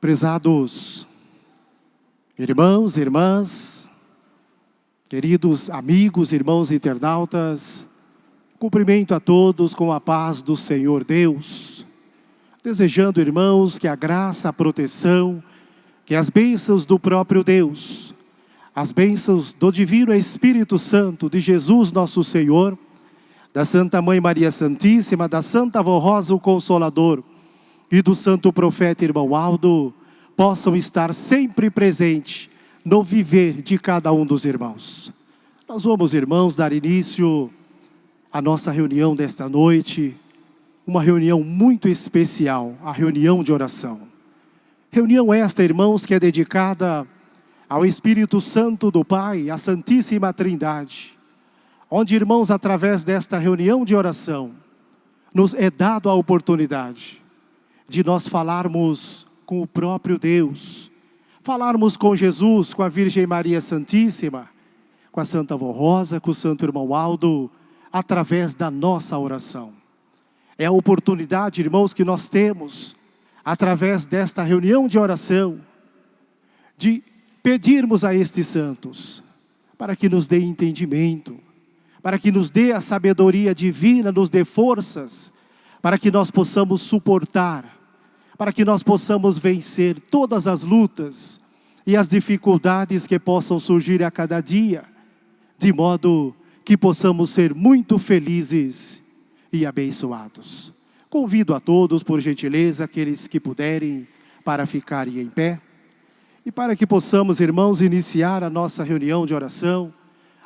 Prezados irmãos e irmãs, queridos amigos, irmãos internautas, cumprimento a todos com a paz do Senhor Deus, desejando, irmãos, que a graça, a proteção, que as bênçãos do próprio Deus, as bênçãos do Divino Espírito Santo, de Jesus nosso Senhor, da Santa Mãe Maria Santíssima, da Santa Avó Rosa, o Consolador, e do Santo Profeta Irmão Aldo, possam estar sempre presentes no viver de cada um dos irmãos. Nós vamos, irmãos, dar início à nossa reunião desta noite, uma reunião muito especial, a reunião de oração. Reunião esta, irmãos, que é dedicada ao Espírito Santo do Pai, à Santíssima Trindade, onde, irmãos, através desta reunião de oração, nos é dado a oportunidade de nós falarmos com o próprio Deus, falarmos com Jesus, com a Virgem Maria Santíssima, com a Santa Avó Rosa, com o Santo Irmão Aldo, através da nossa oração. É a oportunidade, irmãos, que nós temos, através desta reunião de oração, de pedirmos a estes santos, para que nos dê entendimento, para que nos dê a sabedoria divina, nos dê forças, para que nós possamos suportar, para que nós possamos vencer todas as lutas e as dificuldades que possam surgir a cada dia, de modo que possamos ser muito felizes e abençoados. Convido a todos, por gentileza, aqueles que puderem, para ficarem em pé, e para que possamos, irmãos, iniciar a nossa reunião de oração,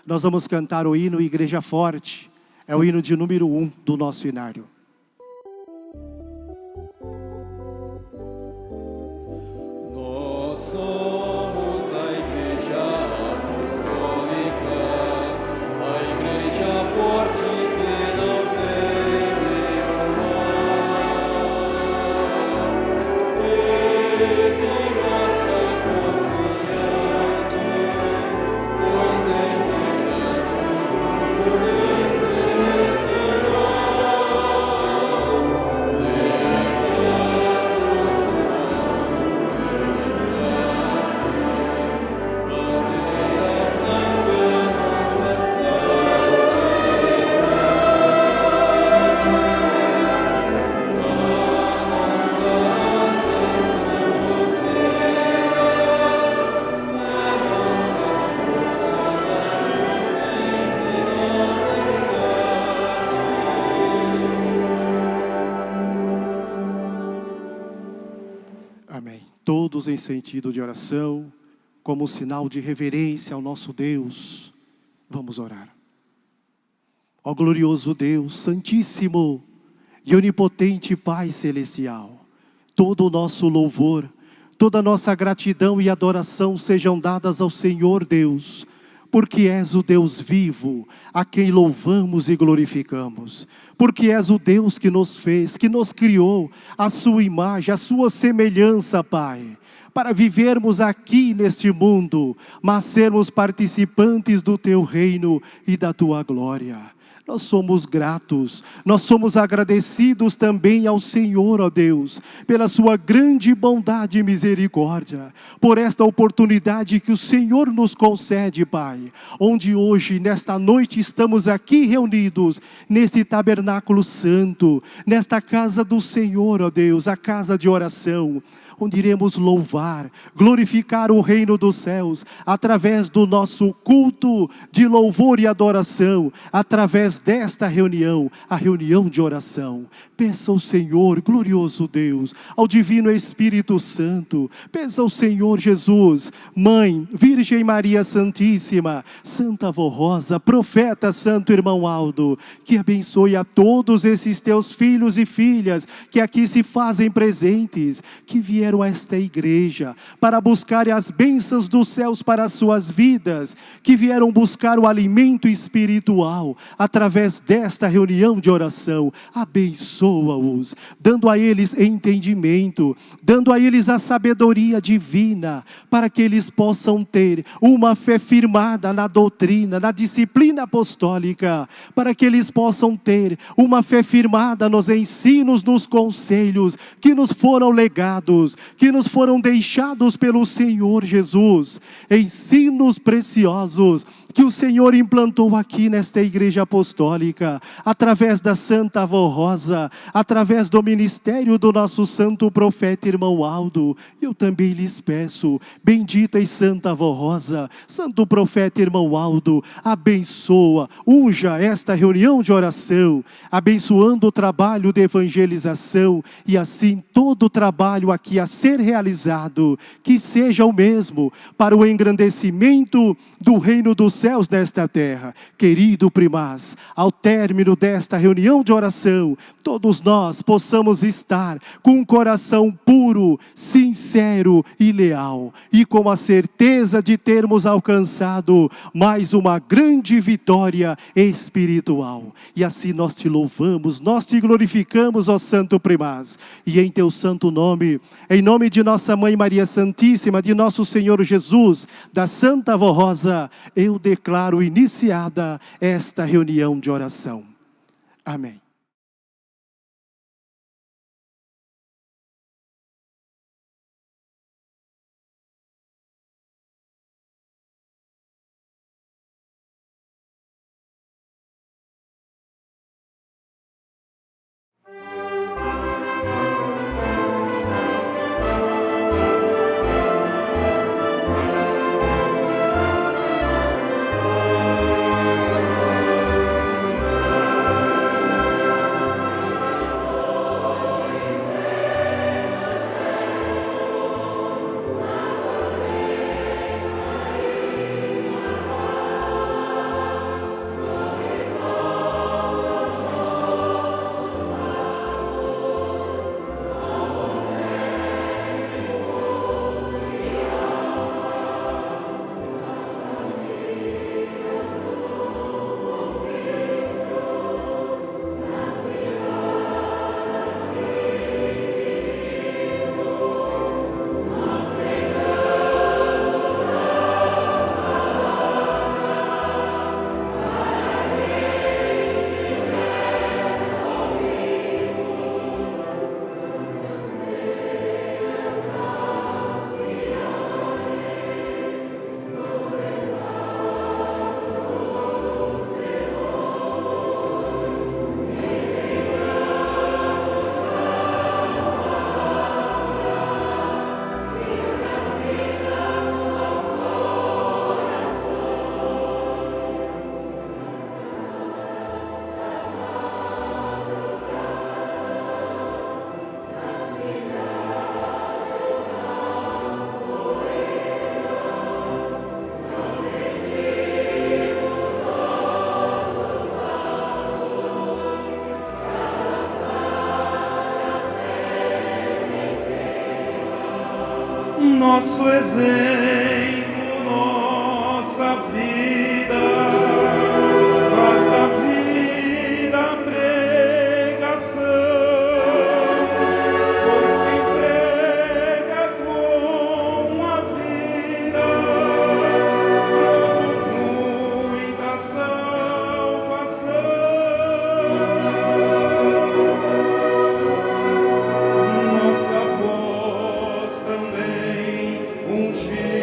nós vamos cantar o hino Igreja Forte, é o hino de número 1 do nosso inário. Todos em sentido de oração, como sinal de reverência ao nosso Deus, vamos orar. Ó glorioso Deus, Santíssimo e Onipotente Pai Celestial, todo o nosso louvor, toda a nossa gratidão e adoração sejam dadas ao Senhor Deus, porque és o Deus vivo, a quem louvamos e glorificamos. Porque és o Deus que nos fez, que nos criou, a sua imagem, a sua semelhança, Pai, para vivermos aqui neste mundo, mas sermos participantes do Teu reino e da Tua glória. Nós somos gratos, nós somos agradecidos também ao Senhor, ó Deus, pela sua grande bondade e misericórdia, por esta oportunidade que o Senhor nos concede, Pai, onde hoje, nesta noite, estamos aqui reunidos, neste tabernáculo santo, nesta casa do Senhor, ó Deus, a casa de oração, onde iremos louvar, glorificar o reino dos céus, através do nosso culto de louvor e adoração, através desta reunião, a reunião de oração. Peça ao Senhor, glorioso Deus, ao Divino Espírito Santo, peça ao Senhor Jesus, Mãe, Virgem Maria Santíssima, Santa Avó Rosa, Profeta Santo Irmão Aldo, que abençoe a todos esses teus filhos e filhas, que aqui se fazem presentes, que vieram a esta igreja para buscar as bênçãos dos céus para as suas vidas, que vieram buscar o alimento espiritual através desta reunião de oração. Abençoa-os, dando a eles entendimento, dando a eles a sabedoria divina, para que eles possam ter uma fé firmada na doutrina, na disciplina apostólica, para que eles possam ter uma fé firmada nos ensinos, nos conselhos que nos foram legados que nos foram deixados pelo Senhor Jesus, ensinos preciosos que o Senhor implantou aqui nesta igreja apostólica, através da Santa Avó Rosa, através do ministério do nosso santo profeta irmão Aldo. Eu também lhes peço, bendita e Santa Avó Rosa, santo profeta irmão Aldo, abençoa, unja esta reunião de oração, abençoando o trabalho de evangelização e assim todo o trabalho aqui a ser realizado, que seja o mesmo para o engrandecimento do reino dos céus nesta terra. Querido primaz, ao término desta reunião de oração, todos nós possamos estar com um coração puro, sincero e leal, e com a certeza de termos alcançado mais uma grande vitória espiritual. E assim nós te louvamos, nós te glorificamos, ó Santo Primaz, e em teu santo nome, em nome de nossa Mãe Maria Santíssima, de nosso Senhor Jesus, da Santa Avó Rosa, eu declaro iniciada esta reunião de oração. Amém. Nosso exemplo, nossa vida, faz da vida pregação, pois quem prega com a vida, produz muita salvação. Nossa voz também ungida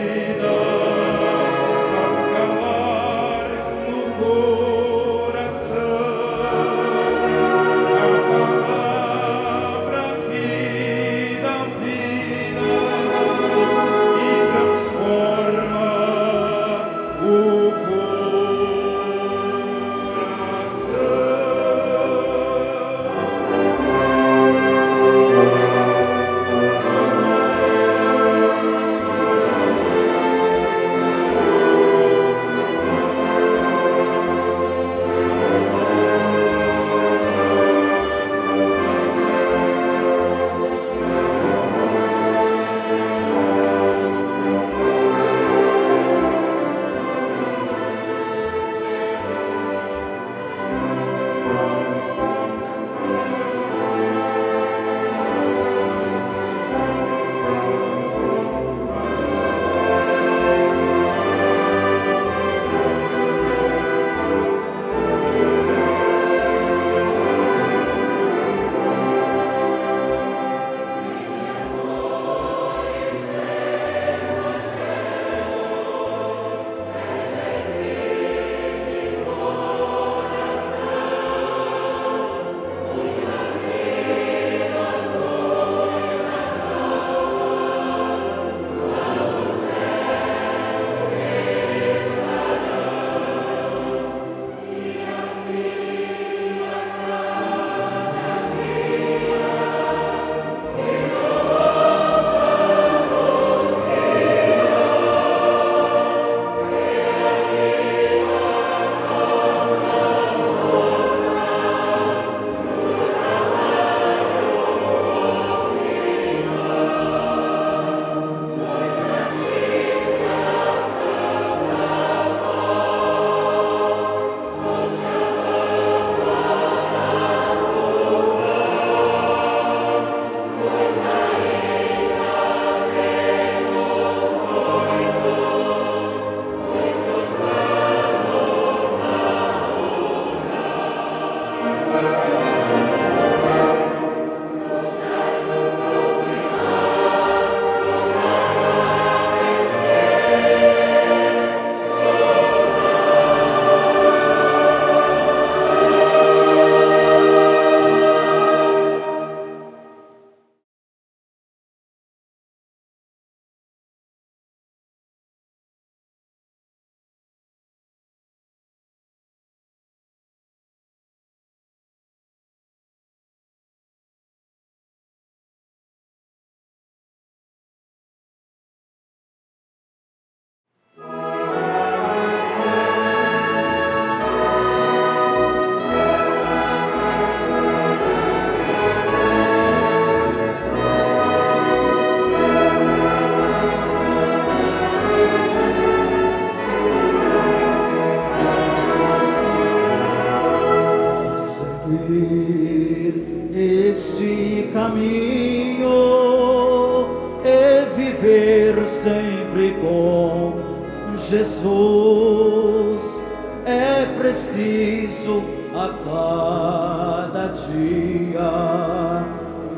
Jesus, é preciso a cada dia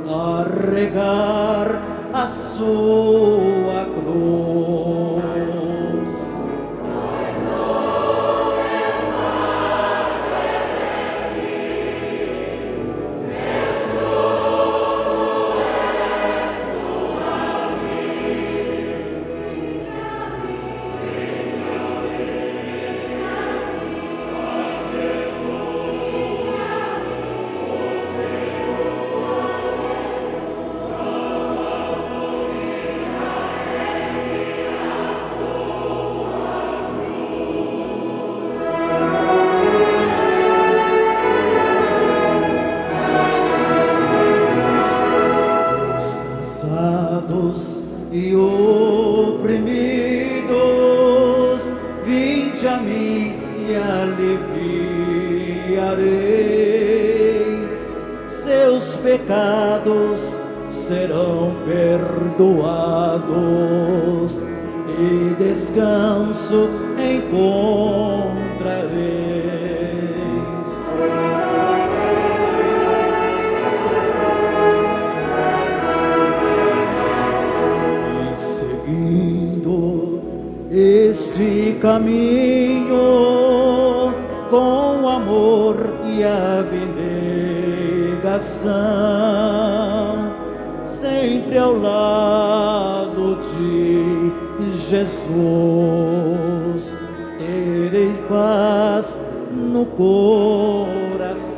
carregar a sua cruz. E oprimidos, vinde a mim e aliviarei. Seus pecados serão perdoados e descanso encontrareis. Este caminho com amor e abnegação, sempre ao lado de Jesus, terei paz no coração.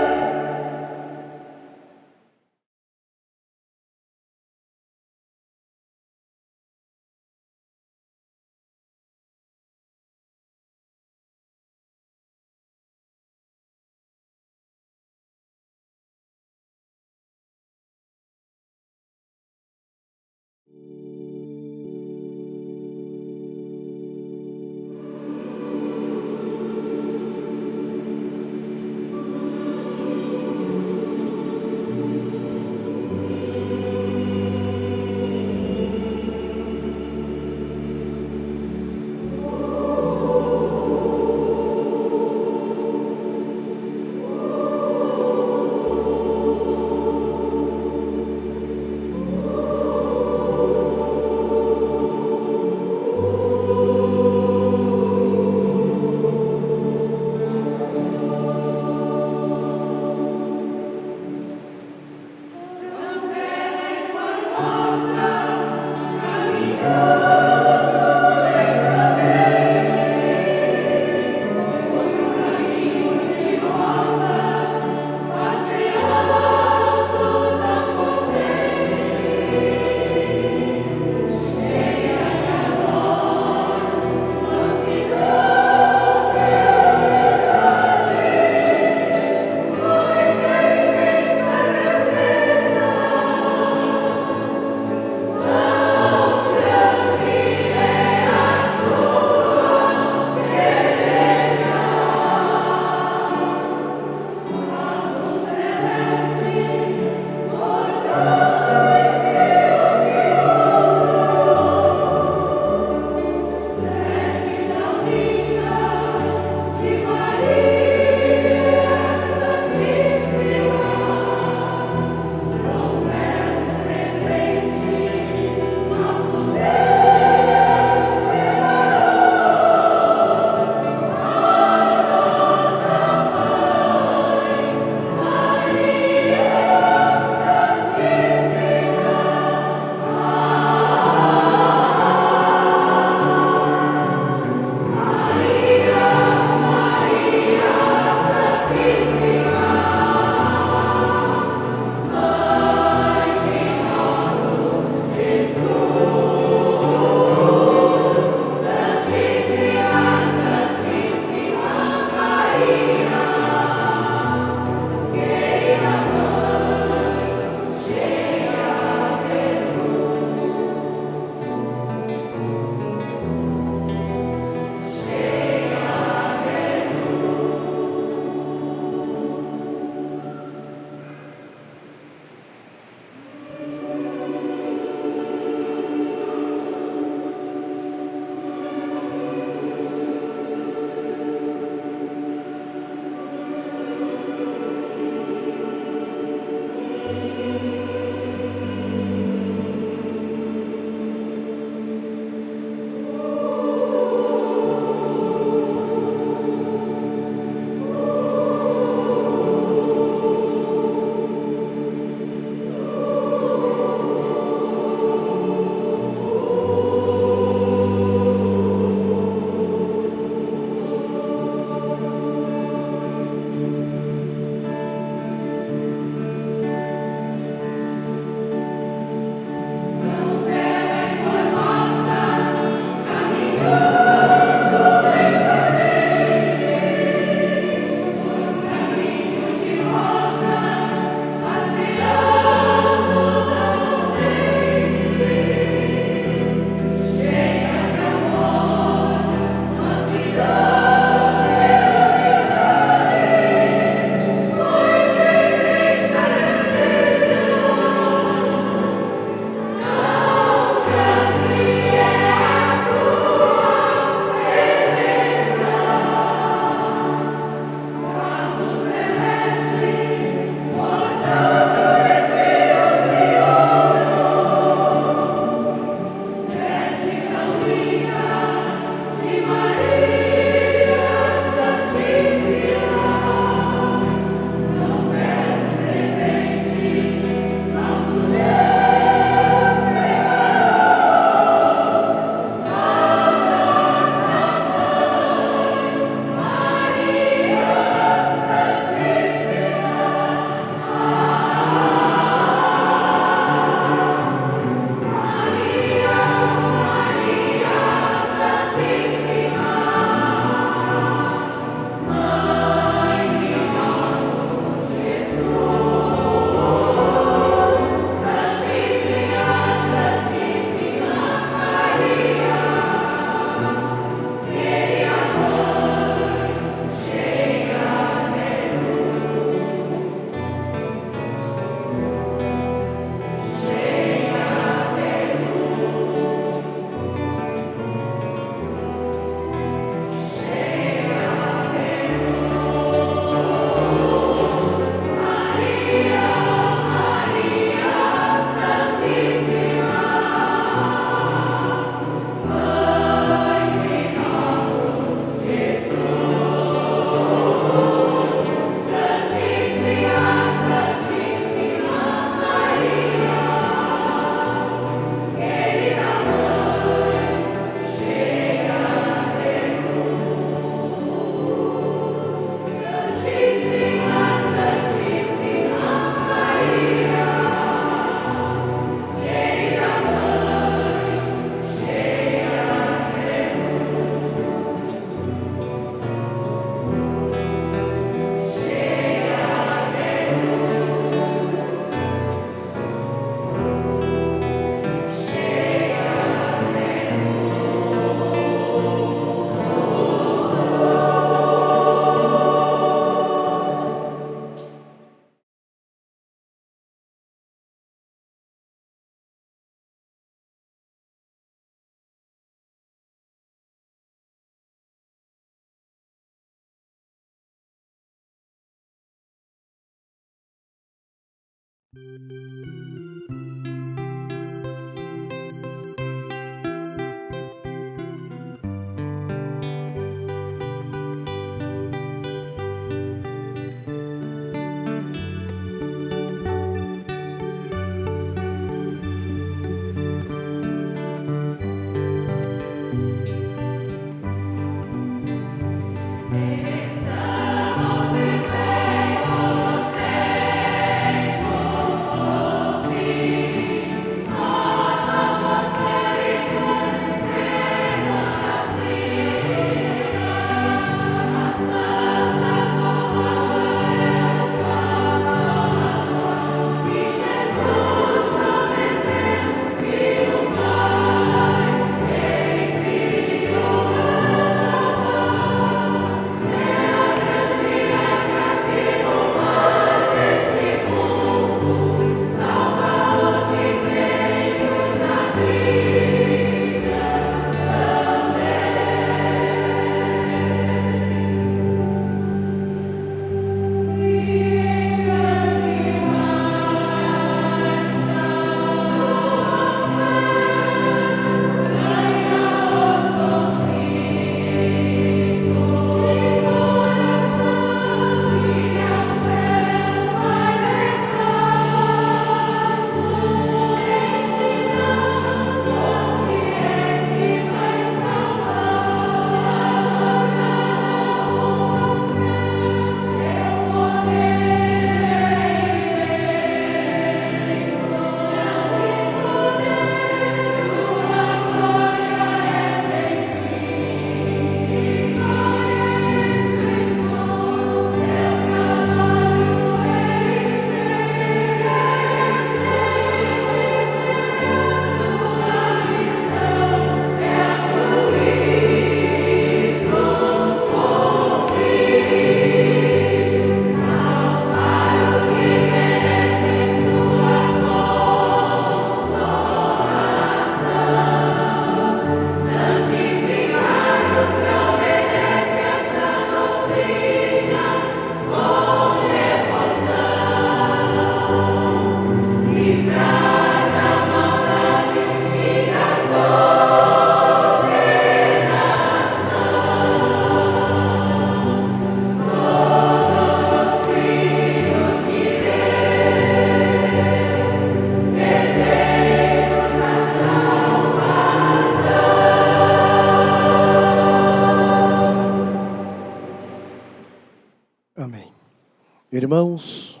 Irmãos,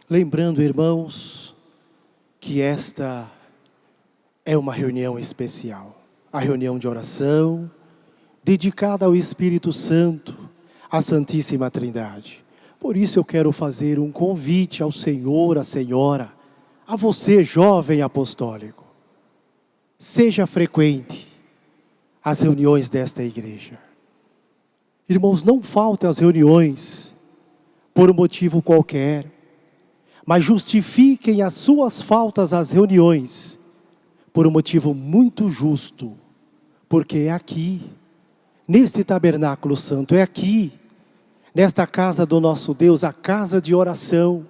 lembrando, irmãos, que esta é uma reunião especial, a reunião de oração, dedicada ao Espírito Santo, à Santíssima Trindade. Por isso eu quero fazer um convite ao Senhor, à Senhora, a você, jovem apostólico. Seja frequente às reuniões desta igreja. Irmãos, não faltem às reuniões por um motivo qualquer, mas justifiquem as suas faltas às reuniões por um motivo muito justo, porque é aqui, neste tabernáculo santo, é aqui, nesta casa do nosso Deus, a casa de oração,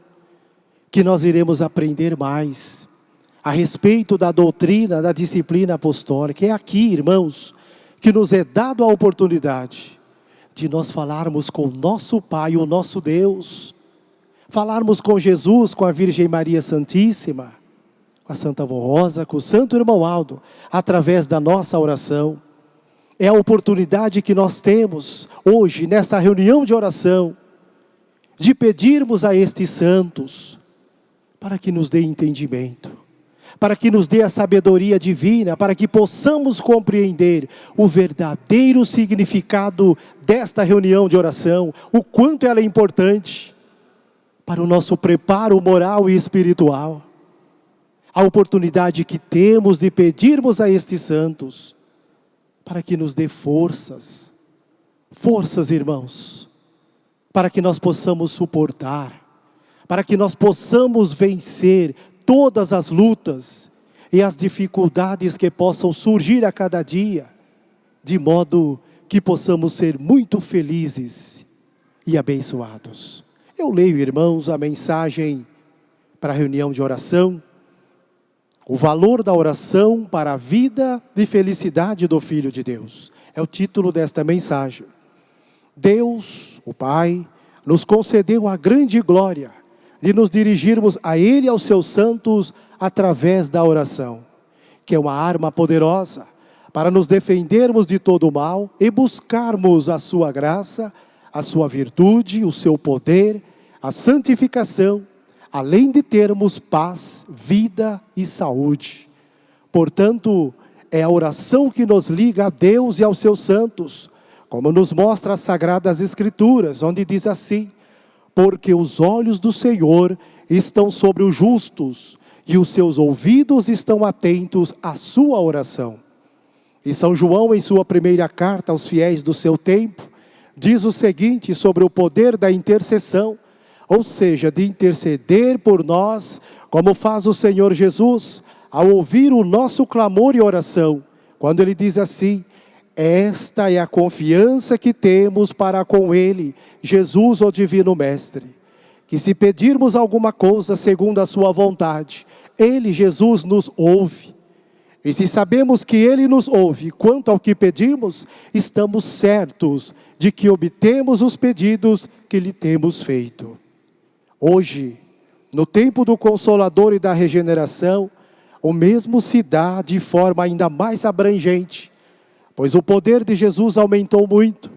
que nós iremos aprender mais a respeito da doutrina, da disciplina apostólica. É aqui, irmãos, que nos é dado a oportunidade de nós falarmos com o nosso Pai, o nosso Deus, falarmos com Jesus, com a Virgem Maria Santíssima, com a Santa Vó Rosa, com o Santo Irmão Aldo, através da nossa oração. É a oportunidade que nós temos hoje, nesta reunião de oração, de pedirmos a estes santos, para que nos dê entendimento, para que nos dê a sabedoria divina, para que possamos compreender o verdadeiro significado desta reunião de oração, o quanto ela é importante para o nosso preparo moral e espiritual. A oportunidade que temos de pedirmos a estes santos, para que nos dê forças, irmãos, para que nós possamos suportar, para que nós possamos vencer todas as lutas e as dificuldades que possam surgir a cada dia, de modo que possamos ser muito felizes e abençoados. Eu leio, irmãos, a mensagem para a reunião de oração. O valor da oração para a vida e felicidade do Filho de Deus. É o título desta mensagem. Deus, o Pai, nos concedeu a grande glória de nos dirigirmos a Ele e aos seus santos através da oração, que é uma arma poderosa para nos defendermos de todo o mal e buscarmos a sua graça, a sua virtude, o seu poder, a santificação, além de termos paz, vida e saúde. Portanto, é a oração que nos liga a Deus e aos seus santos, como nos mostra as Sagradas Escrituras, onde diz assim: porque os olhos do Senhor estão sobre os justos, e os seus ouvidos estão atentos à sua oração. E São João, em sua primeira carta aos fiéis do seu tempo, diz o seguinte sobre o poder da intercessão, ou seja, de interceder por nós, como faz o Senhor Jesus, ao ouvir o nosso clamor e oração, quando Ele diz assim: esta é a confiança que temos para com Ele, Jesus, o Divino Mestre, que se pedirmos alguma coisa segundo a sua vontade, Ele, Jesus, nos ouve. E se sabemos que Ele nos ouve quanto ao que pedimos, estamos certos de que obtemos os pedidos que lhe temos feito. Hoje, no tempo do Consolador e da regeneração, o mesmo se dá de forma ainda mais abrangente, pois o poder de Jesus aumentou muito,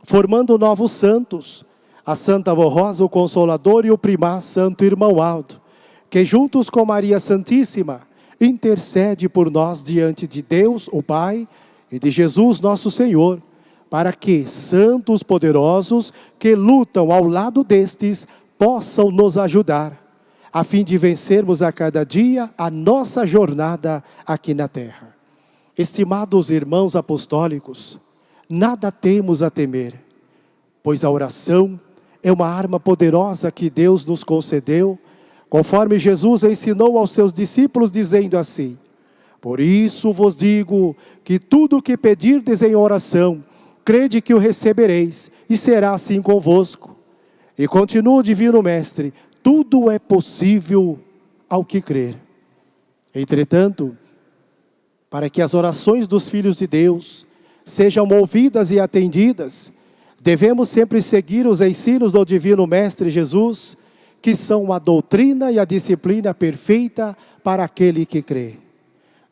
formando novos santos, a Santa Avó Rosa, o Consolador, e o Primaz Santo Irmão Aldo, que juntos com Maria Santíssima, intercede por nós diante de Deus, o Pai, e de Jesus, nosso Senhor, para que santos poderosos que lutam ao lado destes possam nos ajudar, a fim de vencermos a cada dia a nossa jornada aqui na terra. Estimados irmãos apostólicos, nada temos a temer, pois a oração é uma arma poderosa que Deus nos concedeu, conforme Jesus ensinou aos seus discípulos, dizendo assim: por isso vos digo que tudo o que pedirdes em oração, crede que o recebereis, e será assim convosco. E continua o Divino Mestre: tudo é possível ao que crer. Entretanto, para que as orações dos filhos de Deus sejam ouvidas e atendidas, devemos sempre seguir os ensinos do Divino Mestre Jesus, que são a doutrina e a disciplina perfeita para aquele que crê.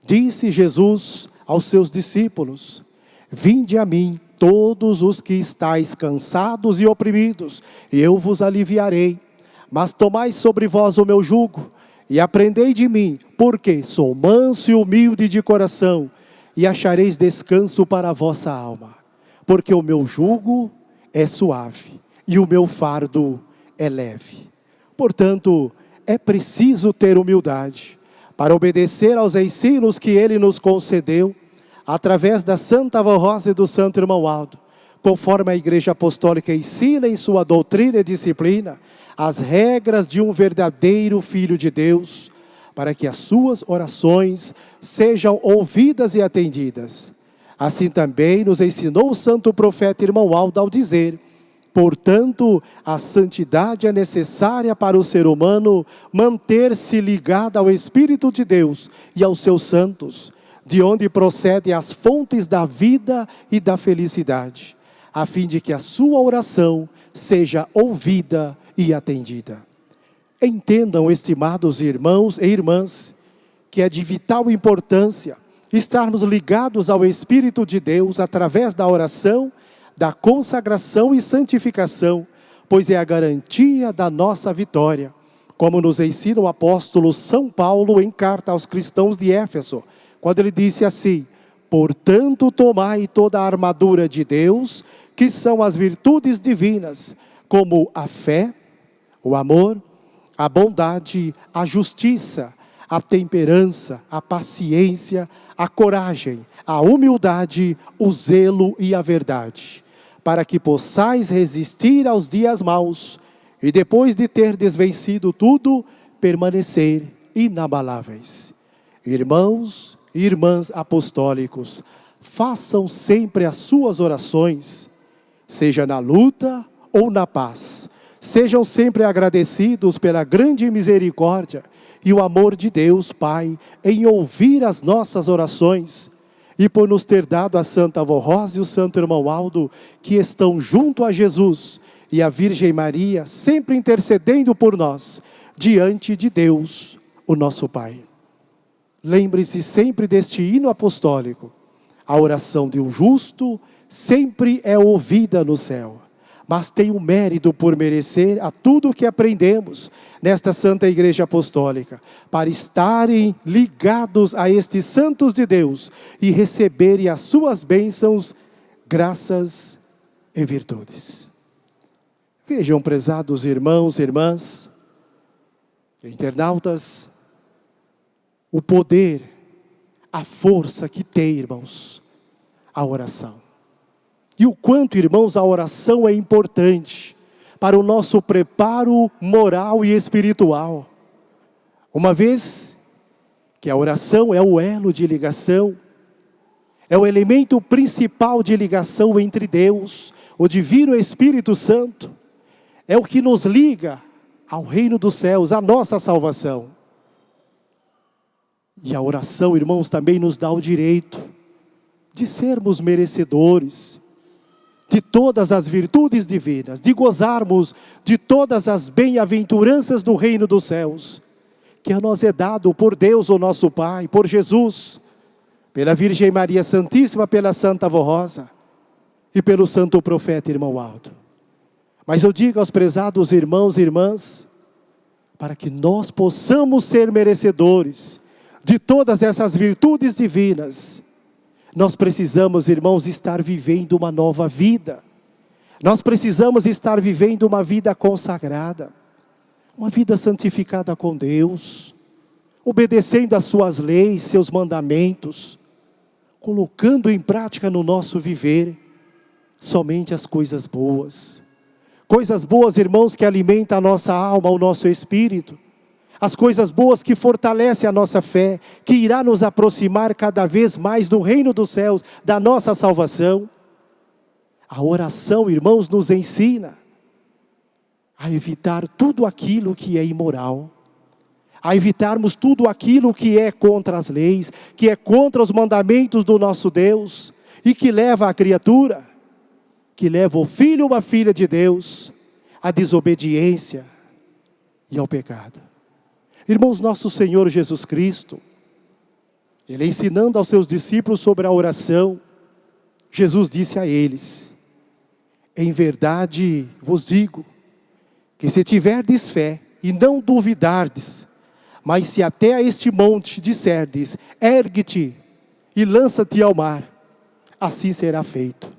Disse Jesus aos seus discípulos: vinde a mim todos os que estáis cansados e oprimidos, e eu vos aliviarei. Mas tomai sobre vós o meu jugo, e aprendei de mim, porque sou manso e humilde de coração, e achareis descanso para a vossa alma. Porque o meu jugo é suave, e o meu fardo é leve. Portanto, é preciso ter humildade para obedecer aos ensinos que Ele nos concedeu, através da Santa Avó Rosa e do Santo Irmão Aldo, conforme a Igreja Apostólica ensina em sua doutrina e disciplina, as regras de um verdadeiro Filho de Deus, para que as suas orações sejam ouvidas e atendidas. Assim também nos ensinou o Santo Profeta Irmão Aldo ao dizer: portanto, a santidade é necessária para o ser humano manter-se ligado ao Espírito de Deus e aos seus santos, de onde procedem as fontes da vida e da felicidade, a fim de que a sua oração seja ouvida e atendida. Entendam, estimados irmãos e irmãs, que é de vital importância estarmos ligados ao Espírito de Deus através da oração, da consagração e santificação, pois é a garantia da nossa vitória, como nos ensina o apóstolo São Paulo em carta aos cristãos de Éfeso, quando ele disse assim: portanto, tomai toda a armadura de Deus, que são as virtudes divinas, como a fé, o amor, a bondade, a justiça, a temperança, a paciência, a coragem, a humildade, o zelo e a verdade, para que possais resistir aos dias maus, e depois de ter desvencido tudo, permanecer inabaláveis. Irmãos e irmãs apostólicos, façam sempre as suas orações, seja na luta ou na paz, Sejam sempre agradecidos pela grande misericórdia e o amor de Deus Pai em ouvir as nossas orações e por nos ter dado a Santa Avó Rosa e o Santo Irmão Aldo, que estão junto a Jesus e a Virgem Maria, sempre intercedendo por nós, diante de Deus, o nosso Pai. Lembre-se sempre deste hino apostólico. A oração de um justo sempre é ouvida no céu, mas tem o mérito por merecer a tudo o que aprendemos nesta Santa Igreja Apostólica, para estarem ligados a estes santos de Deus e receberem as suas bênçãos, graças e virtudes. Vejam, prezados irmãos e irmãs, internautas, o poder, a força que tem, irmãos, a oração. E o quanto, irmãos, a oração é importante para o nosso preparo moral e espiritual. Uma vez que a oração é o elo de ligação, é o elemento principal de ligação entre Deus, o Divino Espírito Santo, é o que nos liga ao reino dos céus, à nossa salvação. E a oração, irmãos, também nos dá o direito de sermos merecedores de todas as virtudes divinas, de gozarmos de todas as bem-aventuranças do reino dos céus, que a nós é dado por Deus, o nosso Pai, por Jesus, pela Virgem Maria Santíssima, pela Santa Avó Rosa e pelo Santo Profeta Irmão Aldo. Mas eu digo aos prezados irmãos e irmãs, para que nós possamos ser merecedores de todas essas virtudes divinas, nós precisamos, irmãos, estar vivendo uma nova vida. Nós precisamos estar vivendo uma vida consagrada, uma vida santificada com Deus, obedecendo às suas leis, seus mandamentos, colocando em prática no nosso viver somente as coisas boas. Coisas boas, irmãos, que alimentam a nossa alma, o nosso espírito. As coisas boas que fortalecem a nossa fé, que irá nos aproximar cada vez mais do reino dos céus, da nossa salvação. A oração, irmãos, nos ensina a evitar tudo aquilo que é imoral, a evitarmos tudo aquilo que é contra as leis, que é contra os mandamentos do nosso Deus, e que leva a criatura, que leva o filho ou a filha de Deus à desobediência e ao pecado. Irmãos, nosso Senhor Jesus Cristo, Ele ensinando aos seus discípulos sobre a oração, Jesus disse a eles: em verdade vos digo, que se tiverdes fé e não duvidardes, mas se até a este monte disserdes, ergue-te e lança-te ao mar, assim será feito.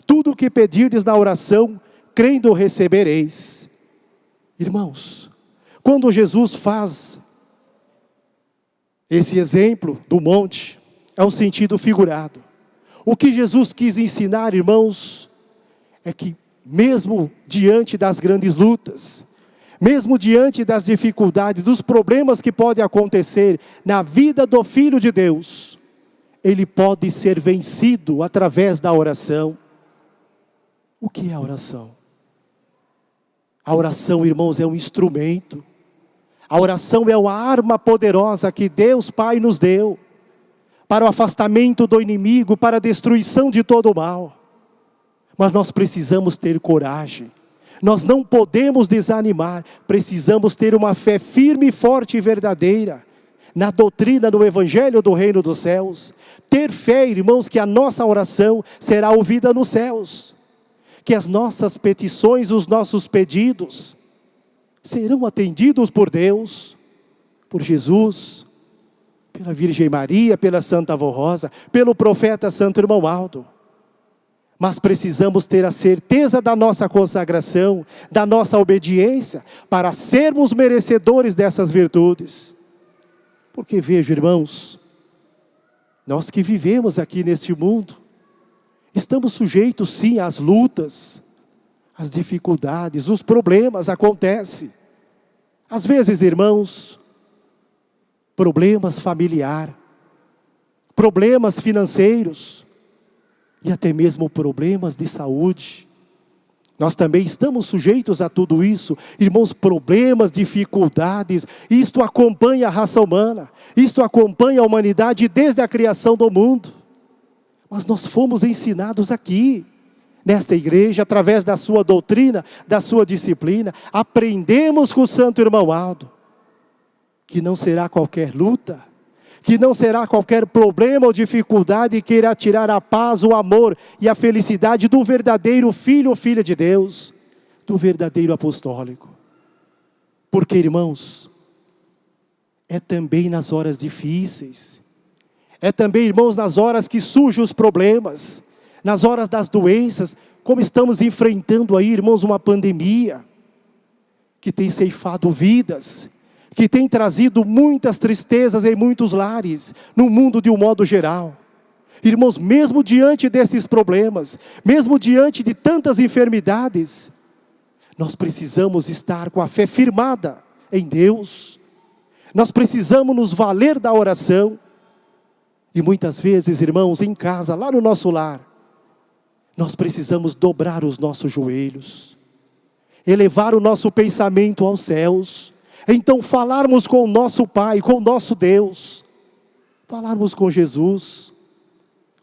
Tudo o que pedirdes na oração, crendo recebereis. Irmãos, quando Jesus faz esse exemplo do monte, é um sentido figurado. O que Jesus quis ensinar, irmãos, é que mesmo diante das grandes lutas, mesmo diante das dificuldades, dos problemas que podem acontecer na vida do Filho de Deus, ele pode ser vencido através da oração. O que é a oração? A oração, irmãos, é um instrumento. A oração é uma arma poderosa que Deus Pai nos deu para o afastamento do inimigo, para a destruição de todo o mal. Mas nós precisamos ter coragem. Nós não podemos desanimar. Precisamos ter uma fé firme, forte e verdadeira na doutrina do Evangelho do Reino dos Céus. Ter fé, irmãos, que a nossa oração será ouvida nos céus. Que as nossas petições, os nossos pedidos serão atendidos por Deus, por Jesus, pela Virgem Maria, pela Santa Avó Rosa, pelo profeta Santo Irmão Aldo. Mas precisamos ter a certeza da nossa consagração, da nossa obediência, para sermos merecedores dessas virtudes. Porque vejo, irmãos, nós que vivemos aqui neste mundo, estamos sujeitos sim às lutas, às dificuldades, os problemas acontecem. Às vezes, irmãos, problemas familiares, problemas financeiros e até mesmo problemas de saúde. Nós também estamos sujeitos a tudo isso. Irmãos, problemas, dificuldades, isto acompanha a raça humana. Isto acompanha a humanidade desde a criação do mundo. Mas nós fomos ensinados aqui, nesta igreja, através da sua doutrina, da sua disciplina. Aprendemos com o santo irmão Aldo, que não será qualquer luta, que não será qualquer problema ou dificuldade que irá tirar a paz, o amor e a felicidade do verdadeiro filho ou filha de Deus, do verdadeiro apostólico. Porque, irmãos, é também nas horas difíceis, é também, irmãos, nas horas que surgem os problemas, nas horas das doenças, como estamos enfrentando aí, irmãos, uma pandemia, que tem ceifado vidas, que tem trazido muitas tristezas em muitos lares, no mundo de um modo geral. Irmãos, mesmo diante desses problemas, mesmo diante de tantas enfermidades, nós precisamos estar com a fé firmada em Deus. Nós precisamos nos valer da oração. E muitas vezes, irmãos, em casa, lá no nosso lar, nós precisamos dobrar os nossos joelhos, elevar o nosso pensamento aos céus, então falarmos com o nosso Pai, com o nosso Deus, falarmos com Jesus,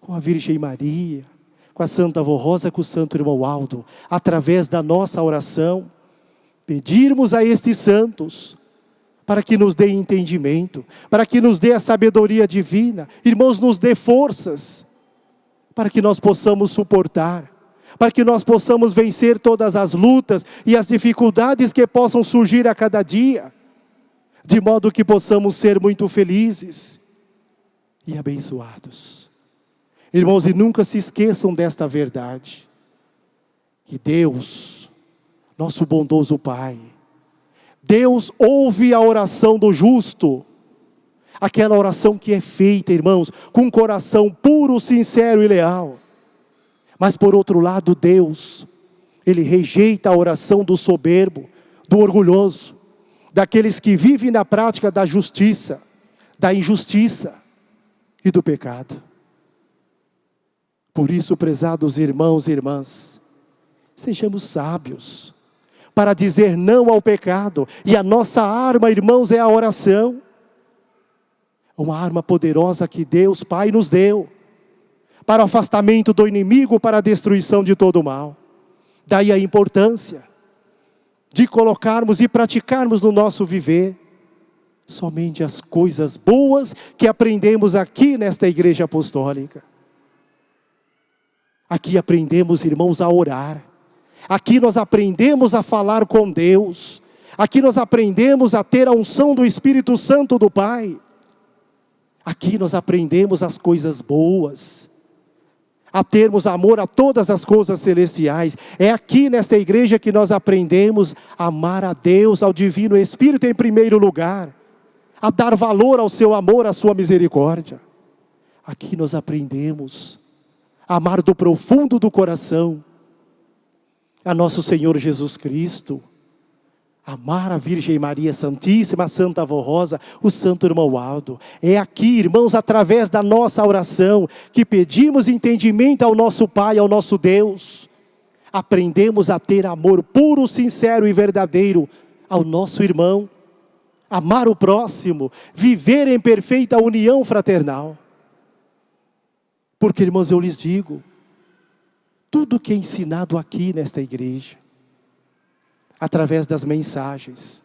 com a Virgem Maria, com a Santa Avó Rosa, com o Santo Irmão Aldo, através da nossa oração, pedirmos a estes santos, para que nos dê entendimento, para que nos dê a sabedoria divina, irmãos, nos dê forças, para que nós possamos suportar, para que nós possamos vencer todas as lutas e as dificuldades que possam surgir a cada dia, de modo que possamos ser muito felizes e abençoados. Irmãos, e nunca se esqueçam desta verdade, que Deus, nosso bondoso Pai, Deus ouve a oração do justo, aquela oração que é feita, irmãos, com um coração puro, sincero e leal. Mas por outro lado, Deus, Ele rejeita a oração do soberbo, do orgulhoso, daqueles que vivem na prática da justiça, da injustiça e do pecado. Por isso, prezados irmãos e irmãs, sejamos sábios para dizer não ao pecado. E a nossa arma, irmãos, é a oração. Uma arma poderosa que Deus Pai nos deu, para o afastamento do inimigo, para a destruição de todo o mal. Daí a importância de colocarmos e praticarmos no nosso viver somente as coisas boas que aprendemos aqui nesta igreja apostólica. Aqui aprendemos, irmãos, a orar. Aqui nós aprendemos a falar com Deus. Aqui nós aprendemos a ter a unção do Espírito Santo do Pai. Aqui nós aprendemos as coisas boas, a termos amor a todas as coisas celestiais. É aqui nesta igreja que nós aprendemos a amar a Deus, ao Divino Espírito em primeiro lugar, a dar valor ao seu amor, à sua misericórdia. Aqui nós aprendemos a amar do profundo do coração a nosso Senhor Jesus Cristo, amar a Virgem Maria Santíssima, a Santa Avó Rosa, o Santo Irmão Aldo. É aqui, irmãos, através da nossa oração, que pedimos entendimento ao nosso Pai, ao nosso Deus. Aprendemos a ter amor puro, sincero e verdadeiro ao nosso irmão. Amar o próximo, viver em perfeita união fraternal. Porque, irmãos, eu lhes digo, tudo que é ensinado aqui nesta igreja, através das mensagens,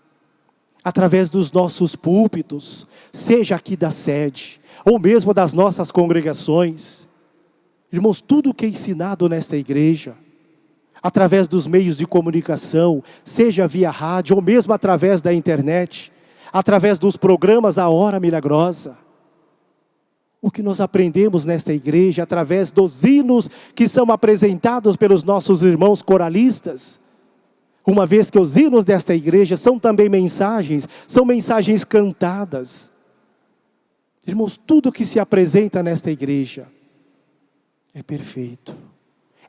através dos nossos púlpitos, seja aqui da sede, ou mesmo das nossas congregações. Irmãos, tudo que é ensinado nesta igreja, através dos meios de comunicação, seja via rádio, ou mesmo através da internet, através dos programas A Hora Milagrosa, o que nós aprendemos nesta igreja, através dos hinos que são apresentados pelos nossos irmãos coralistas, uma vez que os hinos desta igreja são também mensagens, são mensagens cantadas. Irmãos, tudo que se apresenta nesta igreja é perfeito,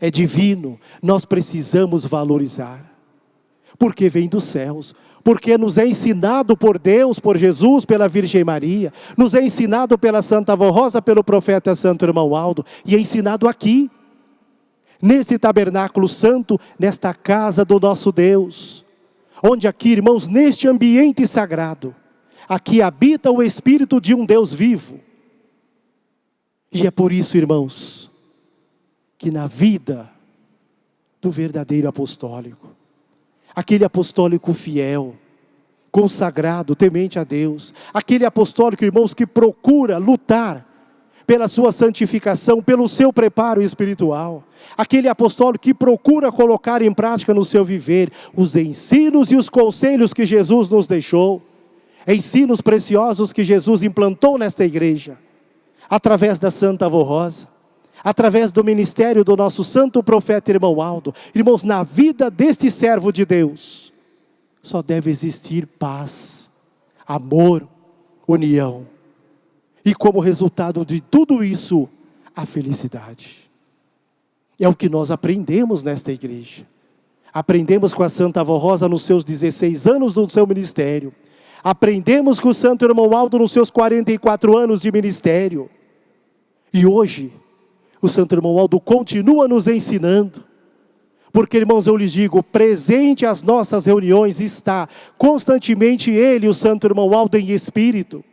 é divino, nós precisamos valorizar, porque vem dos céus, porque nos é ensinado por Deus, por Jesus, pela Virgem Maria, nos é ensinado pela Santa Avó Rosa, pelo profeta Santo Irmão Aldo, e é ensinado aqui. neste tabernáculo santo, nesta casa do nosso Deus, onde aqui, irmãos, neste ambiente sagrado, aqui habita o Espírito de um Deus vivo. E é por isso, irmãos, que na vida do verdadeiro apostólico, aquele apostólico fiel, consagrado, temente a Deus, aquele apostólico, irmãos, que procura lutar pela sua santificação, pelo seu preparo espiritual, aquele apostólico que procura colocar em prática no seu viver os ensinos e os conselhos que Jesus nos deixou, ensinos preciosos que Jesus implantou nesta igreja, através da Santa Avó Rosa, através do ministério do nosso santo profeta irmão Aldo. Irmãos, na vida deste servo de Deus, só deve existir paz, amor, união. E como resultado de tudo isso, a felicidade. É o que nós aprendemos nesta igreja. Aprendemos com a Santa Avó Rosa nos seus 16 anos do seu ministério. Aprendemos com o santo irmão Aldo nos seus 44 anos de ministério. E hoje, o santo irmão Aldo continua nos ensinando. Porque, irmãos, eu lhes digo, presente às nossas reuniões está constantemente ele, o santo irmão Aldo, em espírito.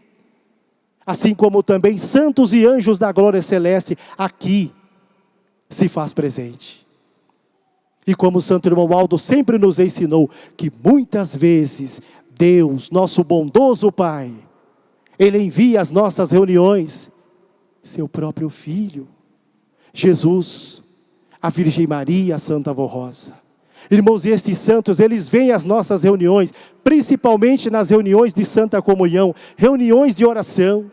Assim como também santos e anjos da glória celeste aqui se faz presente. E como o santo irmão Aldo sempre nos ensinou, que muitas vezes Deus, nosso bondoso Pai, Ele envia às nossas reuniões seu próprio Filho, Jesus, a Virgem Maria, a Santa Avó Rosa. Irmãos, e estes santos, eles vêm às nossas reuniões, principalmente nas reuniões de Santa Comunhão, reuniões de oração.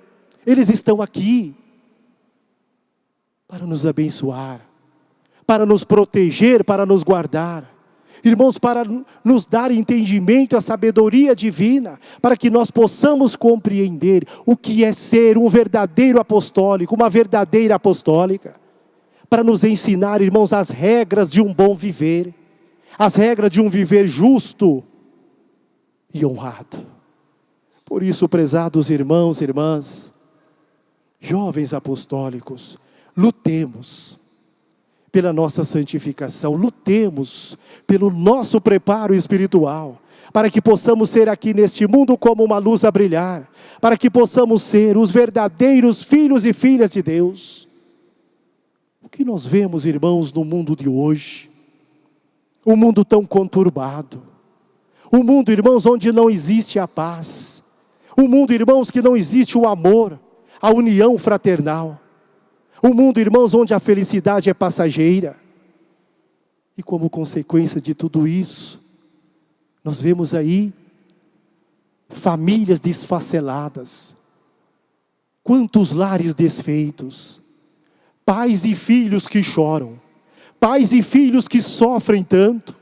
Eles estão aqui para nos abençoar, para nos proteger, para nos guardar. Irmãos, para nos dar entendimento, a sabedoria divina, para que nós possamos compreender o que é ser um verdadeiro apostólico, uma verdadeira apostólica. Para nos ensinar, irmãos, as regras de um bom viver, as regras de um viver justo e honrado. Por isso, prezados irmãos e irmãs, jovens apostólicos, lutemos pela nossa santificação, lutemos pelo nosso preparo espiritual, para que possamos ser aqui neste mundo como uma luz a brilhar, para que possamos ser os verdadeiros filhos e filhas de Deus. O que nós vemos, irmãos, no mundo de hoje, um mundo tão conturbado, um mundo, irmãos, onde não existe a paz, um mundo, irmãos, que não existe o amor, a união fraternal, um mundo, irmãos, onde a felicidade é passageira. E como consequência de tudo isso, nós vemos aí famílias desfaceladas, quantos lares desfeitos, pais e filhos que choram, pais e filhos que sofrem tanto.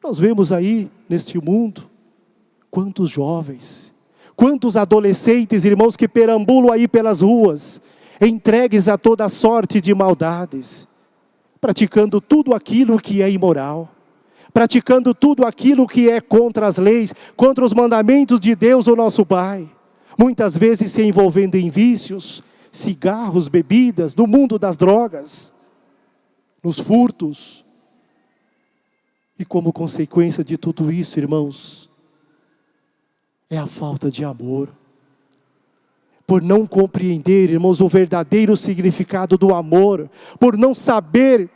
Nós vemos aí neste mundo quantos jovens, quantos adolescentes, irmãos, que perambulam aí pelas ruas, entregues a toda sorte de maldades, praticando tudo aquilo que é imoral, praticando tudo aquilo que é contra as leis, contra os mandamentos de Deus, o nosso Pai, muitas vezes se envolvendo em vícios, cigarros, bebidas, no mundo das drogas, nos furtos. E como consequência de tudo isso, irmãos, é a falta de amor. Por não compreender, irmãos, o verdadeiro significado do amor, por não saber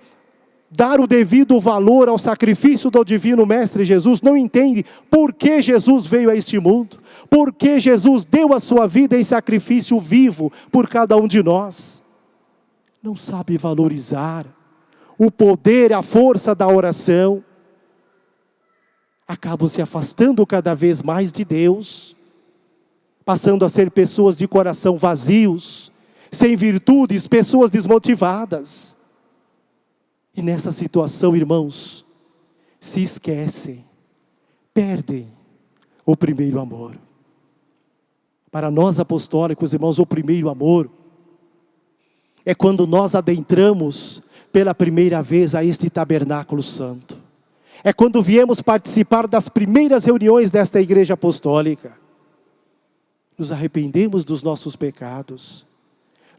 dar o devido valor ao sacrifício do divino Mestre Jesus, não entende por que Jesus veio a este mundo, por que Jesus deu a sua vida em sacrifício vivo por cada um de nós. Não sabe valorizar o poder, a força da oração. Acabam se afastando cada vez mais de Deus, passando a ser pessoas de coração vazios, sem virtudes, pessoas desmotivadas. E nessa situação, irmãos, se esquecem, perdem o primeiro amor. Para nós apostólicos, irmãos, o primeiro amor é quando nós adentramos pela primeira vez a este tabernáculo santo. É quando viemos participar das primeiras reuniões desta igreja apostólica. Nos arrependemos dos nossos pecados,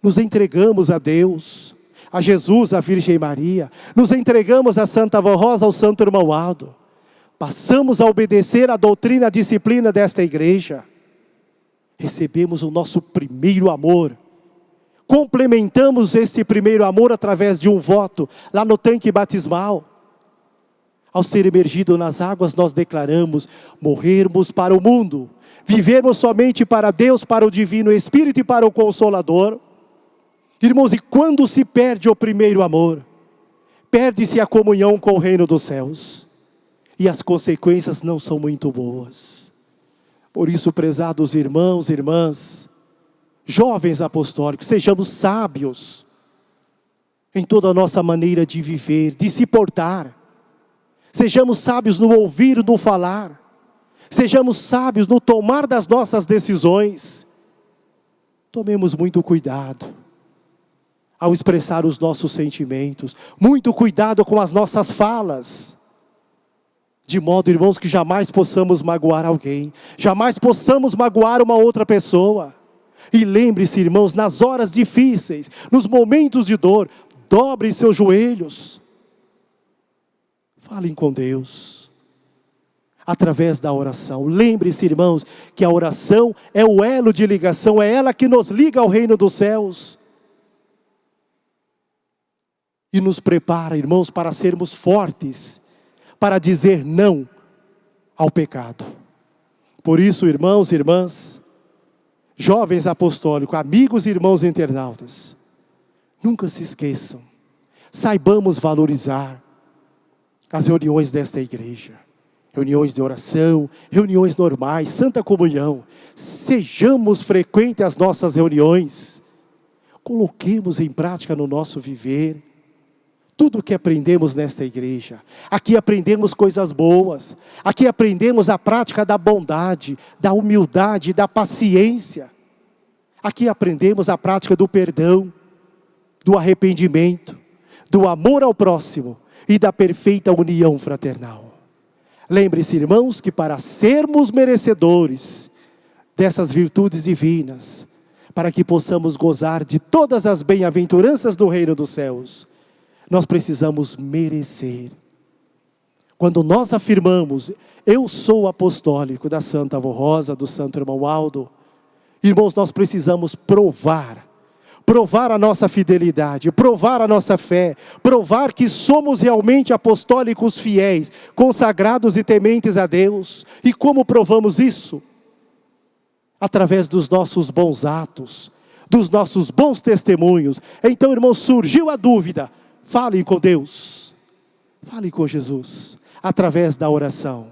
nos entregamos a Deus, a Jesus, a Virgem Maria, nos entregamos a Santa Avó Rosa, ao Santo Irmão Aldo, passamos a obedecer a doutrina, a disciplina desta igreja, recebemos o nosso primeiro amor, complementamos esse primeiro amor através de um voto, lá no tanque batismal. Ao ser emergido nas águas, nós declaramos morrermos para o mundo, vivermos somente para Deus, para o Divino Espírito e para o Consolador. Irmãos, e quando se perde o primeiro amor, perde-se a comunhão com o reino dos céus, e as consequências não são muito boas. Por isso, prezados irmãos e irmãs, jovens apostólicos, sejamos sábios em toda a nossa maneira de viver, de se portar. Sejamos sábios no ouvir, no falar. Sejamos sábios no tomar das nossas decisões. Tomemos muito cuidado ao expressar os nossos sentimentos. Muito cuidado com as nossas falas. De modo, irmãos, que jamais possamos magoar alguém. Jamais possamos magoar uma outra pessoa. E lembre-se, irmãos, nas horas difíceis, nos momentos de dor, dobrem seus joelhos. Falem com Deus, através da oração. Lembre-se, irmãos, que a oração é o elo de ligação, é ela que nos liga ao reino dos céus. E nos prepara, irmãos, para sermos fortes, para dizer não ao pecado. Por isso, irmãos e irmãs, jovens apostólicos, amigos e irmãos internautas, nunca se esqueçam, saibamos valorizar as reuniões desta igreja, reuniões de oração, reuniões normais, Santa Comunhão. Sejamos frequentes às nossas reuniões, coloquemos em prática no nosso viver tudo o que aprendemos nesta igreja. Aqui aprendemos coisas boas, aqui aprendemos a prática da bondade, da humildade, da paciência. Aqui aprendemos a prática do perdão, do arrependimento, do amor ao próximo e da perfeita união fraternal. Lembre-se, irmãos, que para sermos merecedores dessas virtudes divinas, para que possamos gozar de todas as bem-aventuranças do reino dos céus, nós precisamos merecer. Quando nós afirmamos, eu sou apostólico da Santa Avó Rosa, do Santo Irmão Aldo, irmãos, nós precisamos provar a nossa fidelidade, provar a nossa fé, provar que somos realmente apostólicos fiéis, consagrados e tementes a Deus. E como provamos isso? Através dos nossos bons atos, dos nossos bons testemunhos. Então, irmãos, surgiu a dúvida, falem com Deus, falem com Jesus, através da oração.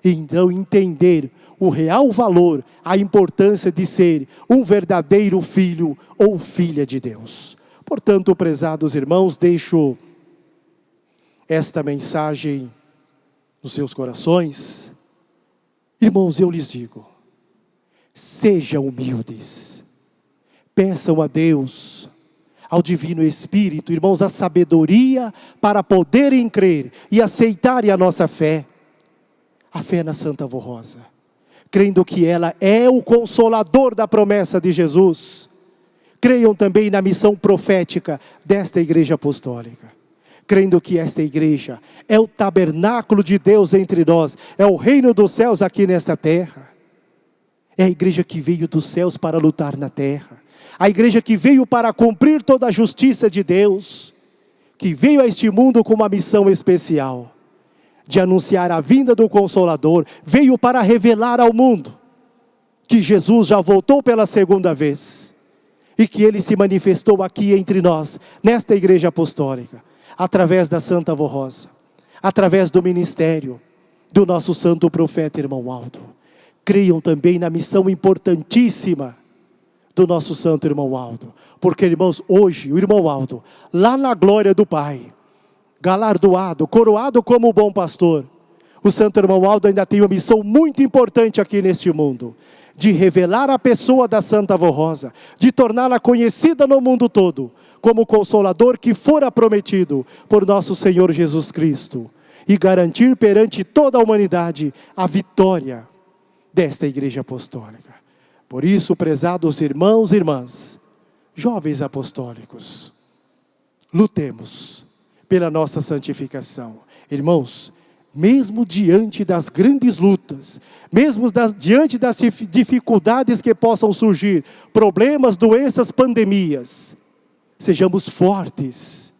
E então entender o real valor, a importância de ser um verdadeiro filho ou filha de Deus. Portanto, prezados irmãos, deixo esta mensagem nos seus corações. Irmãos, eu lhes digo, sejam humildes, peçam a Deus, ao Divino Espírito, irmãos, a sabedoria para poderem crer e aceitarem a nossa fé. A fé na Santa Avó Rosa, crendo que ela é o consolador da promessa de Jesus. Creiam também na missão profética desta igreja apostólica, crendo que esta igreja é o tabernáculo de Deus entre nós, é o reino dos céus aqui nesta terra. É a igreja que veio dos céus para lutar na terra, a igreja que veio para cumprir toda a justiça de Deus, que veio a este mundo com uma missão especial, de anunciar a vinda do Consolador, veio para revelar ao mundo que Jesus já voltou pela segunda vez, e que Ele se manifestou aqui entre nós, nesta igreja apostólica, através da Santa Avó Rosa, através do ministério do nosso santo profeta Irmão Aldo. Creiam também na missão importantíssima do nosso santo Irmão Aldo, porque, irmãos, hoje o Irmão Aldo, lá na glória do Pai, galardoado, coroado como o bom pastor, o Santo Irmão Aldo ainda tem uma missão muito importante aqui neste mundo, de revelar a pessoa da Santa Avó Rosa, de torná-la conhecida no mundo todo, como o Consolador que fora prometido por nosso Senhor Jesus Cristo, e garantir perante toda a humanidade a vitória desta igreja apostólica. Por isso, prezados irmãos e irmãs, jovens apostólicos, lutemos pela nossa santificação. Irmãos, mesmo diante das grandes lutas, mesmo diante das dificuldades que possam surgir, problemas, doenças, pandemias, sejamos fortes.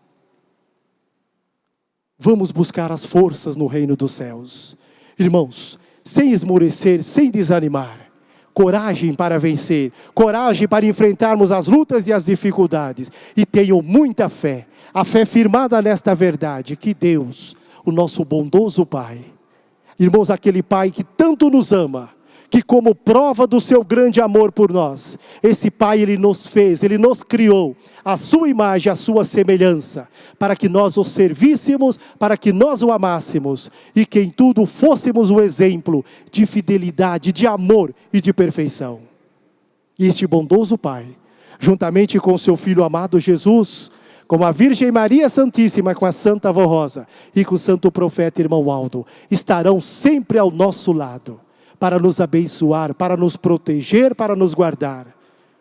Vamos buscar as forças no reino dos céus. Irmãos, sem esmorecer, sem desanimar, coragem para vencer, coragem para enfrentarmos as lutas e as dificuldades, e tenham muita fé, a fé firmada nesta verdade, que Deus, o nosso bondoso Pai, irmãos, aquele Pai que tanto nos ama, que como prova do seu grande amor por nós, esse Pai, Ele nos fez, Ele nos criou, a sua imagem, a sua semelhança, para que nós o servíssemos, para que nós o amássemos, e que em tudo fôssemos o exemplo de fidelidade, de amor e de perfeição. E este bondoso Pai, juntamente com seu Filho amado Jesus, com a Virgem Maria Santíssima, com a Santa Avó Rosa e com o Santo Profeta Irmão Aldo, estarão sempre ao nosso lado, para nos abençoar, para nos proteger, para nos guardar,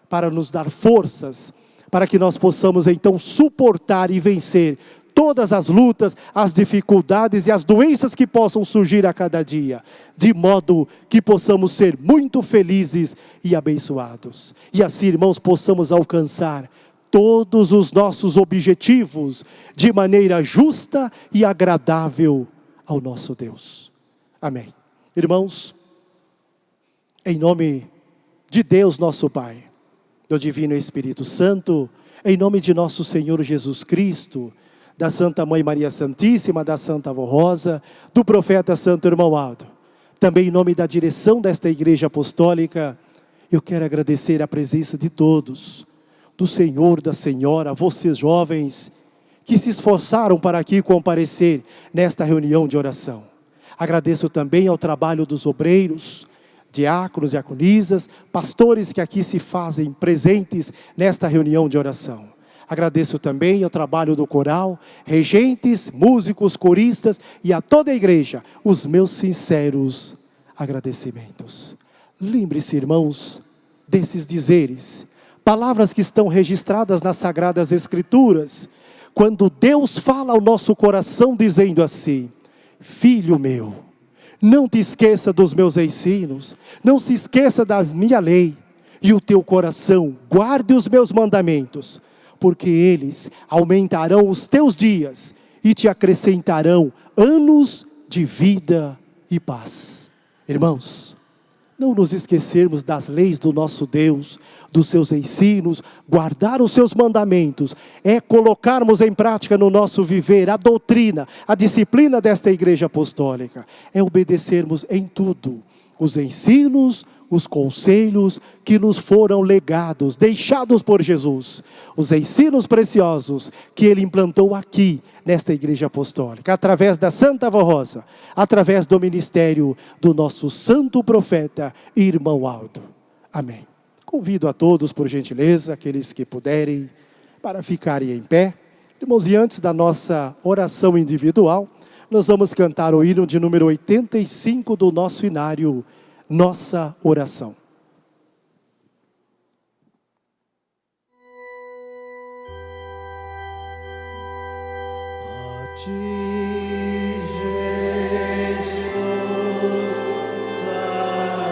para nos dar forças, para que nós possamos então suportar e vencer todas as lutas, as dificuldades e as doenças que possam surgir a cada dia, de modo que possamos ser muito felizes e abençoados. E assim, irmãos, possamos alcançar todos os nossos objetivos de maneira justa e agradável ao nosso Deus. Amém. Irmãos, em nome de Deus nosso Pai, do Divino Espírito Santo, em nome de nosso Senhor Jesus Cristo, da Santa Mãe Maria Santíssima, da Santa Avó Rosa, do Profeta Santo Irmão Aldo, também em nome da direção desta Igreja Apostólica, eu quero agradecer a presença de todos, do Senhor, da Senhora, vocês jovens, que se esforçaram para aqui comparecer nesta reunião de oração. Agradeço também ao trabalho dos obreiros, diáconos, diaconisas, pastores que aqui se fazem presentes nesta reunião de oração. Agradeço também ao trabalho do coral, regentes, músicos, coristas e a toda a igreja, os meus sinceros agradecimentos. Lembre-se, irmãos, desses dizeres, palavras que estão registradas nas Sagradas Escrituras, quando Deus fala ao nosso coração dizendo assim: filho meu, não te esqueça dos meus ensinos, não se esqueça da minha lei, e o teu coração guarde os meus mandamentos, porque eles aumentarão os teus dias e te acrescentarão anos de vida e paz. Irmãos, não nos esquecermos das leis do nosso Deus, dos seus ensinos, guardar os seus mandamentos, é colocarmos em prática no nosso viver a doutrina, a disciplina desta Igreja Apostólica, é obedecermos em tudo os ensinos, os conselhos que nos foram legados, deixados por Jesus, os ensinos preciosos que Ele implantou aqui nesta Igreja Apostólica, através da Santa Avó Rosa, através do ministério do nosso Santo Profeta Irmão Aldo. Amém. Convido a todos, por gentileza, aqueles que puderem, para ficarem em pé. Irmãos, e antes da nossa oração individual, nós vamos cantar o hino de número 85 do nosso inário, Nossa Oração. A ti, Jesus Salvador,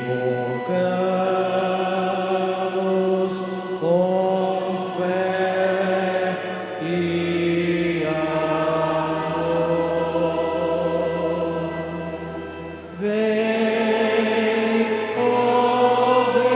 invocamos com fé e amor. Vem, ó vem,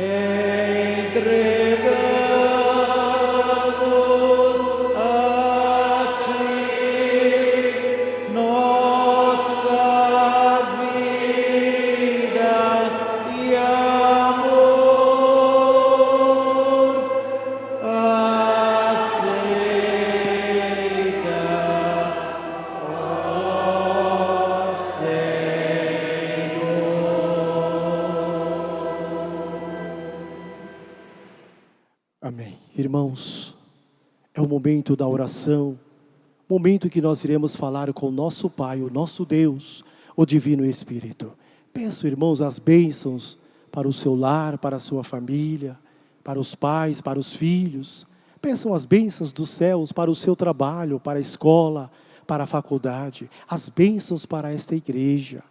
entregamos a Ti nossa vida e amor. Aceita, ó Senhor. Amém. Irmãos, é o momento da oração, momento que nós iremos falar com o nosso Pai, o nosso Deus, o Divino Espírito. Peço, irmãos, as bênçãos para o seu lar, para a sua família, para os pais, para os filhos. Peçam as bênçãos dos céus para o seu trabalho, para a escola, para a faculdade. As bênçãos para esta igreja.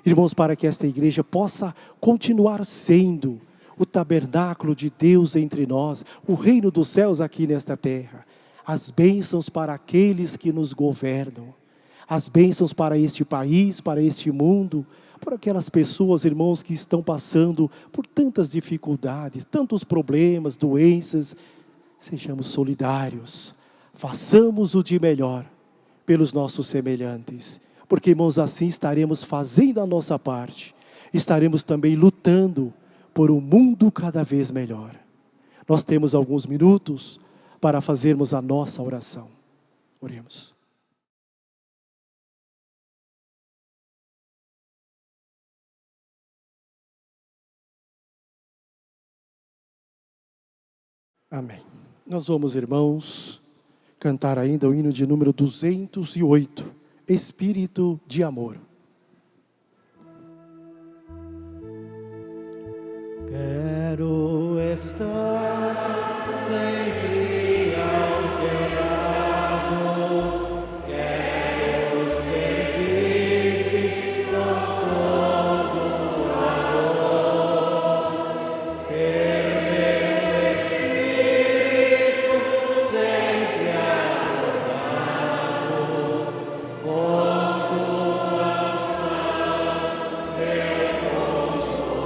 Irmãos, para que esta igreja possa continuar sendo o tabernáculo de Deus entre nós, o reino dos céus aqui nesta terra. As bênçãos para aqueles que nos governam. As bênçãos para este país, para este mundo, por aquelas pessoas, irmãos, que estão passando por tantas dificuldades, tantos problemas, doenças. Sejamos solidários, façamos o de melhor pelos nossos semelhantes, porque, irmãos, assim estaremos fazendo a nossa parte, estaremos também lutando por um mundo cada vez melhor. Nós temos alguns minutos para fazermos a nossa oração. Oremos. Amém. Nós vamos, irmãos, cantar ainda o hino de número 208, Espírito de Amor. Quero estar sempre ao teu lado, quero servir-te com todo amor, ter meu espírito sempre adornado, com tua unção, meu consolador.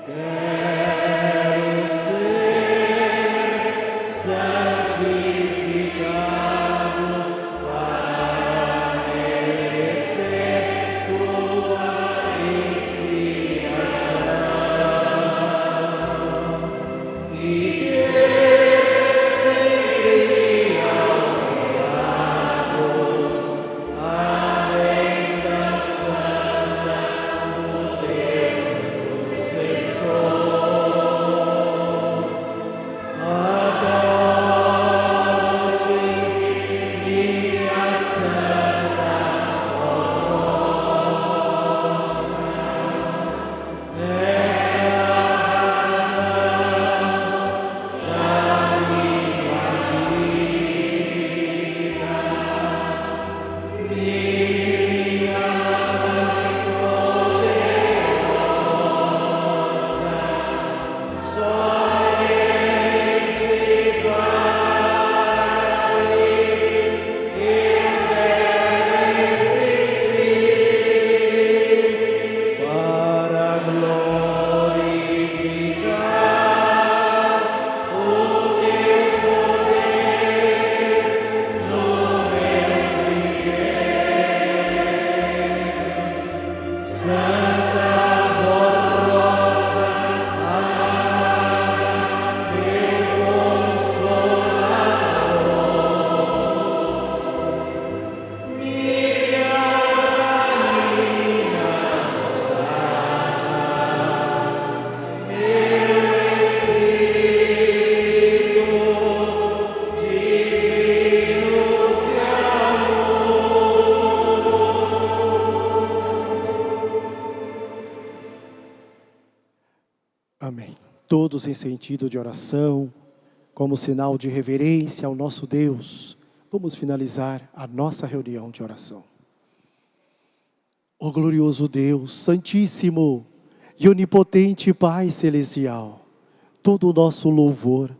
Quero ser santificado para merecer tua inspiração e ter sempre ao meu lado a bênção santa do teu sucessor. Adoro-te, minha santa coroa, és a razão da minha vida, minha mãe poderosa, somente para ti eu quero existir, para glorificar o teu poder no meu viver. Santa Rosa amada, meu consolador, minha rainha adorada, meu Espírito divino de amor. Amém. Todos em sentido de oração, como sinal de reverência ao nosso Deus, vamos finalizar a nossa reunião de oração. Ó glorioso Deus, Santíssimo e Onipotente Pai Celestial, todo o nosso louvor,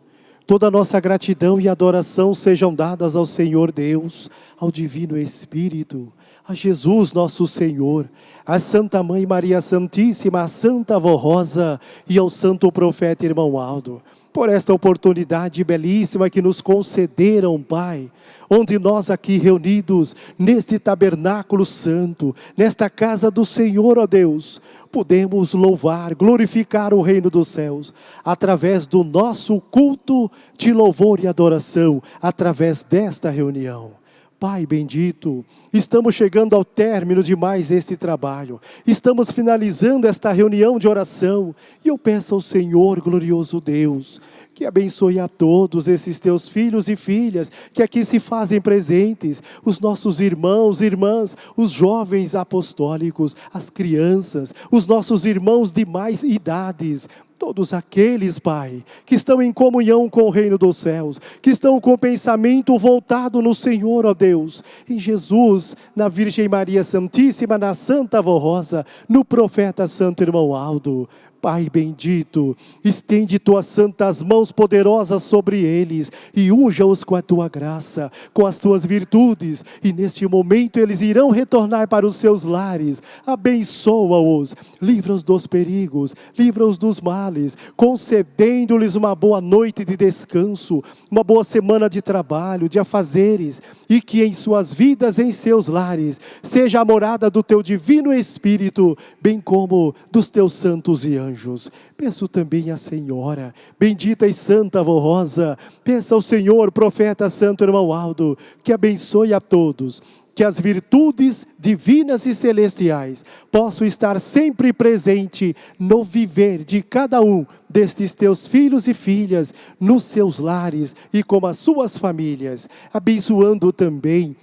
toda a nossa gratidão e adoração sejam dadas ao Senhor Deus, ao Divino Espírito, a Jesus nosso Senhor, a Santa Mãe Maria Santíssima, a Santa Avó Rosa e ao Santo Profeta Irmão Aldo, por esta oportunidade belíssima que nos concederam, Pai, onde nós aqui reunidos, neste tabernáculo santo, nesta casa do Senhor, ó Deus, podemos louvar, glorificar o reino dos céus, através do nosso culto de louvor e adoração, através desta reunião. Pai bendito, estamos chegando ao término de mais este trabalho, estamos finalizando esta reunião de oração, e eu peço ao Senhor, glorioso Deus, que abençoe a todos esses teus filhos e filhas, que aqui se fazem presentes, os nossos irmãos e irmãs, os jovens apostólicos, as crianças, os nossos irmãos de mais idades, todos aqueles, Pai, que estão em comunhão com o reino dos céus, que estão com o pensamento voltado no Senhor, ó Deus, em Jesus, na Virgem Maria Santíssima, na Santa Avó Rosa, no Profeta Santo Irmão Aldo. Pai bendito, estende tuas santas mãos poderosas sobre eles e unja-os com a tua graça, com as tuas virtudes, e neste momento eles irão retornar para os seus lares. Abençoa-os, livra-os dos perigos, livra-os dos males, concedendo-lhes uma boa noite de descanso, uma boa semana de trabalho, de afazeres, e que em suas vidas, em seus lares, seja a morada do teu divino Espírito, bem como dos teus santos e anjos. Peço também à Senhora, bendita e Santa Avó Rosa, peço ao Senhor, Profeta Santo Irmão Aldo, que abençoe a todos, que as virtudes divinas e celestiais possam estar sempre presente no viver de cada um destes teus filhos e filhas, nos seus lares e com as suas famílias, abençoando também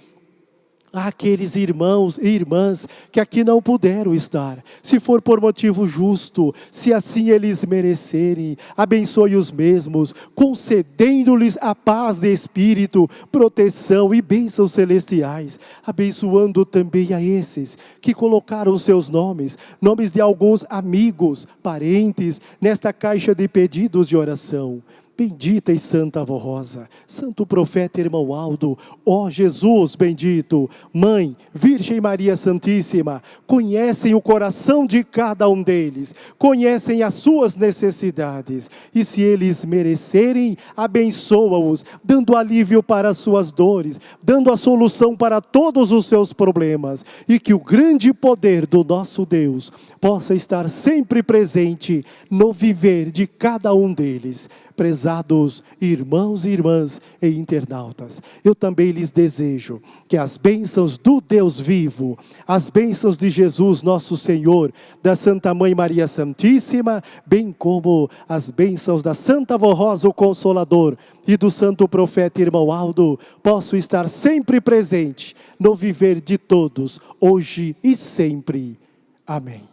aqueles irmãos e irmãs que aqui não puderam estar, se for por motivo justo, se assim eles merecerem, abençoe os mesmos, concedendo-lhes a paz de espírito, proteção e bênçãos celestiais, abençoando também a esses que colocaram seus nomes, nomes de alguns amigos, parentes, nesta caixa de pedidos de oração. Bendita e Santa Avó Rosa, Santo Profeta Irmão Aldo, ó Jesus bendito, Mãe, Virgem Maria Santíssima, conhecem o coração de cada um deles, conhecem as suas necessidades, e se eles merecerem, abençoa-os, dando alívio para as suas dores, dando a solução para todos os seus problemas, e que o grande poder do nosso Deus possa estar sempre presente no viver de cada um deles. Prezados irmãos e irmãs e internautas, eu também lhes desejo que as bênçãos do Deus vivo, as bênçãos de Jesus nosso Senhor, da Santa Mãe Maria Santíssima, bem como as bênçãos da Santa Avó Rosa, o Consolador, e do Santo Profeta Irmão Aldo, possam estar sempre presente no viver de todos, hoje e sempre. Amém.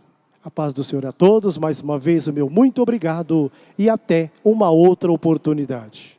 A paz do Senhor a todos, mais uma vez o meu muito obrigado e até uma outra oportunidade.